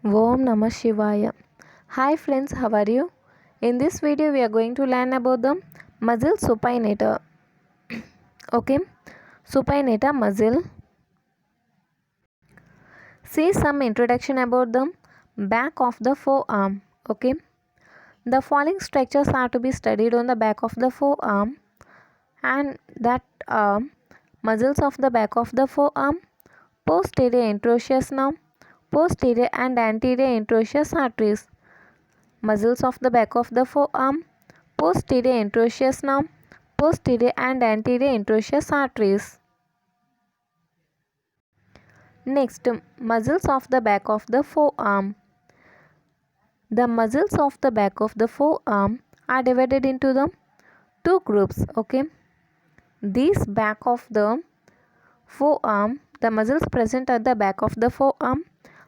Om Namah Shivaya. Hi friends, how are you? In this video we are going to learn about the muscle supinator. Okay, supinator muscle. See some introduction about the back of the forearm. Okay, the following structures are to be studied on the back of the forearm, and that are muscles of the back of the forearm, posterior interosseous nerve, posterior and anterior interosseous arteries. Muscles of the back of the forearm, posterior interosseous nerve, posterior and anterior interosseous arteries. Next, muscles of the back of the forearm. The muscles of the back of the forearm are divided into the two groups. Okay, these back of the forearm, the muscles present at the back of the forearm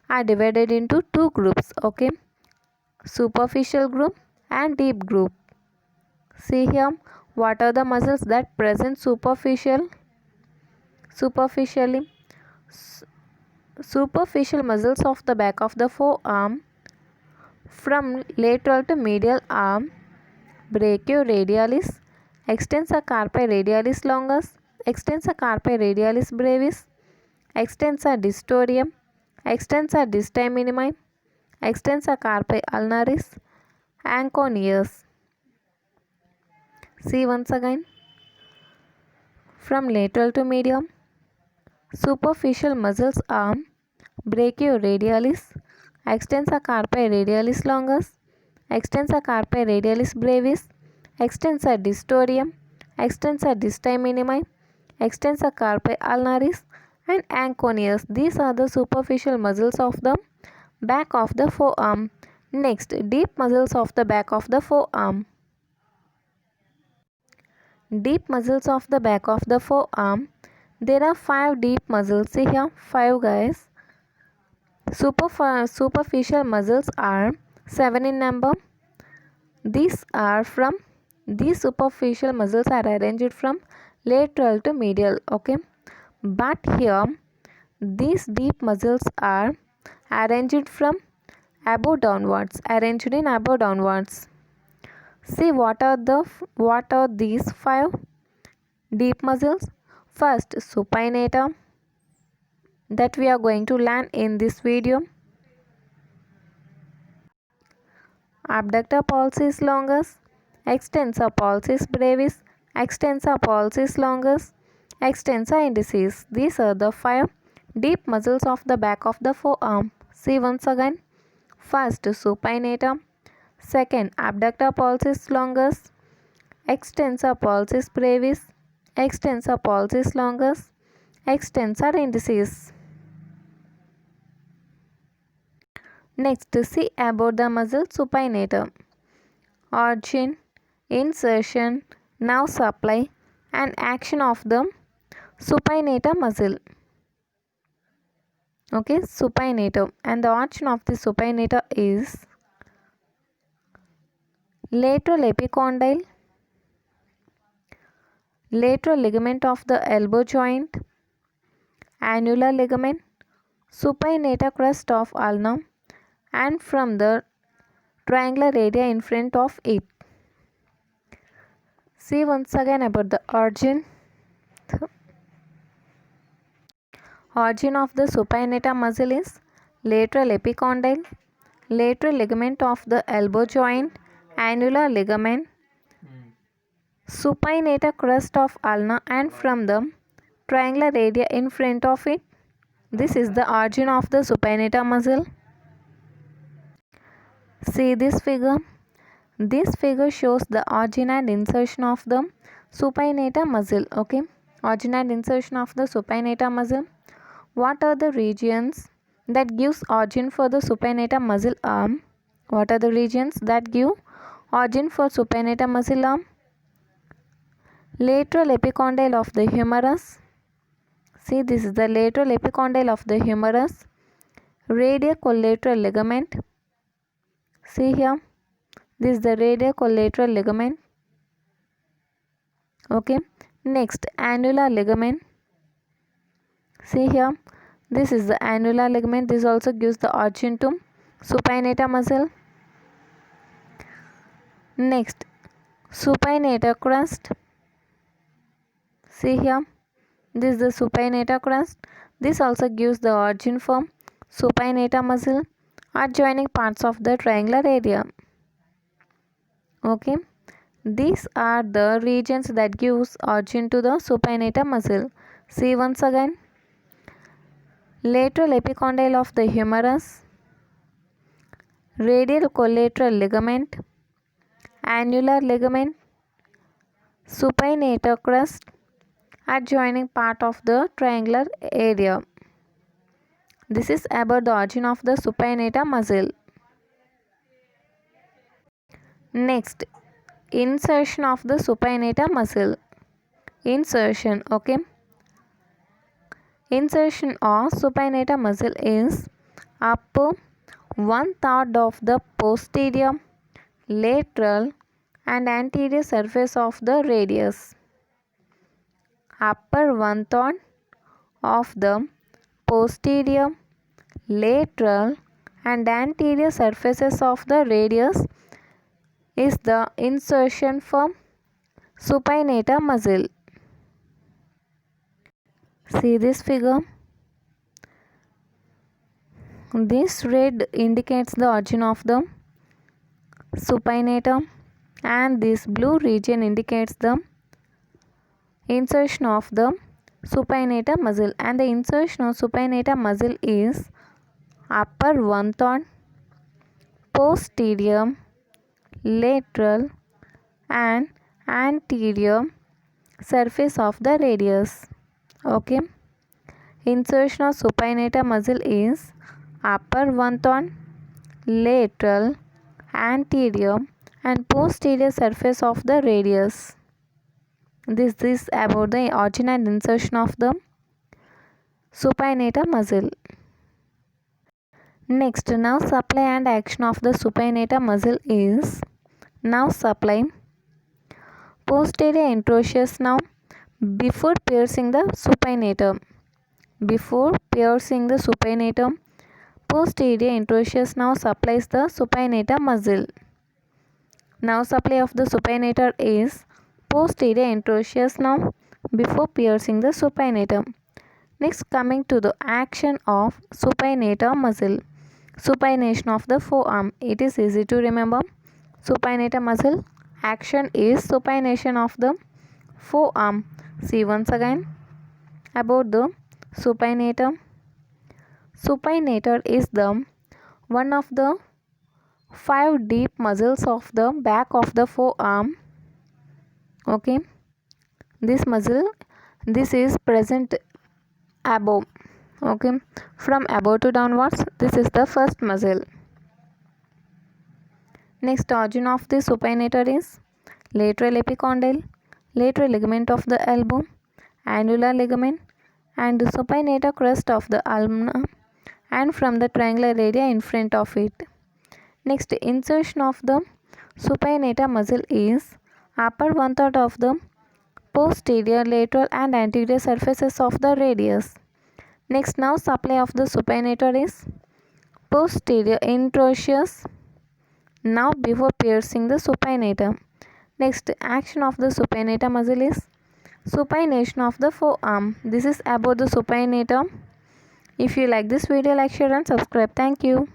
are divided into two groups. Okay, superficial group and deep group. See here, what are the muscles that present superficially? Superficial muscles of the back of the forearm from lateral to medial arm, brachioradialis, extensor carpi radialis longus, extensor carpi radialis brevis, extensor distorium, extensor distae minimi, extensor carpi ulnaris, anconeus. See once again, from lateral to medium, superficial muscles are brachioradialis, extensor carpi radialis longus, extensor carpi radialis brevis, extensor distorium, extensor distae minimi, extensor carpi ulnaris, and anconeus. These are the superficial muscles of the back of the forearm. Next, deep muscles of the back of the forearm. Deep muscles of the back of the forearm. There are 5 deep muscles. See here, 5 guys. Superficial muscles are 7 in number. These superficial muscles are arranged from lateral to medial. Okay, but here these deep muscles are arranged from above downwards. Arranged in above downwards. See what are these 5 deep muscles? First, supinator, that we are going to learn in this video. Abductor pollicis longus, extensor pollicis brevis, extensor pollicis longus, extensor indicis. These are the 5 deep muscles of the back of the forearm. See once again. First, supinator. Second, abductor pollicis longus, extensor pollicis brevis, extensor pollicis longus, extensor indicis. Next, see about the muscle supinator. Origin, insertion, nerve supply and action of the supinator muscle. Okay, supinator, and the origin of the supinator is lateral epicondyle, lateral ligament of the elbow joint, annular ligament, supinator crest of ulna, and from the triangular area in front of it. See once again about the origin. Origin of the supinator muscle is lateral epicondyle, lateral ligament of the elbow joint, annular ligament, supinator crest of ulna, and from the triangular area in front of it. This is the origin of the supinator muscle. See this figure. This figure shows the origin and insertion of the supinator muscle. Okay, origin and insertion of the supinator muscle. What are the regions that gives origin for the supinator muscle arm? What are the regions that give origin for supinator muscle arm? Lateral epicondyle of the humerus. See, this is the lateral epicondyle of the humerus. Radiocollateral ligament. See here, this is the radiocollateral ligament. Okay, next, annular ligament. See here, this is the annular ligament. This also gives the origin to supinator muscle. Next, supinator crust. See here, this is the supinator crust. This also gives the origin from supinator muscle adjoining parts of the triangular area. Okay, these are the regions that gives origin to the supinator muscle. See once again, lateral epicondyle of the humerus, radial collateral ligament, annular ligament, supinator crust adjoining part of the triangular area. This is about the origin of the supinator muscle. Next, insertion of the supinator muscle. Insertion, okay. Insertion of supinator muscle is upper 1/3 of the posterior, lateral and anterior surface of the radius. Upper 1/3 of the posterior, lateral and anterior surfaces of the radius is the insertion for supinator muscle. See this figure. This red indicates the origin of the supinator and this blue region indicates the insertion of the supinator muscle, and the insertion of supinator muscle is upper 1/3, posterior, lateral and anterior surface of the radius. Okay, insertion of supinator muscle is upper 1/3, lateral, anterior and posterior surface of the radius. This is about the origin and insertion of the supinator muscle. Next, nerve supply and action of the supinator muscle is nerve supply. Posterior interosseous nerve before piercing the supinator. Before piercing the supinator, posterior interosseous nerve supplies the supinator muscle. Nerve supply of the supinator is posterior interosseous nerve before piercing the supinator. Next, coming to the action of supinator muscle. Supination of the forearm. It is easy to remember. Supinator muscle action is supination of the forearm. See once again about the supinator. Supinator is the one of the 5 deep muscles of the back of the forearm. Okay, this muscle, this is present above. Okay, from above to downwards, this is the first muscle. Next, origin of the supinator is lateral epicondyle, lateral ligament of the elbow, annular ligament and the supinator crust of the ulna and from the triangular area in front of it. Next, insertion of the supinator muscle is upper 1/3 of the posterior, lateral and anterior surfaces of the radius. Next, nerve supply of the supinator is posterior interosseous nerve before piercing the supinator. Next, action of the supinator muscle is supination of the forearm. This is about the supinator. If you like this video, like, share and subscribe. Thank you.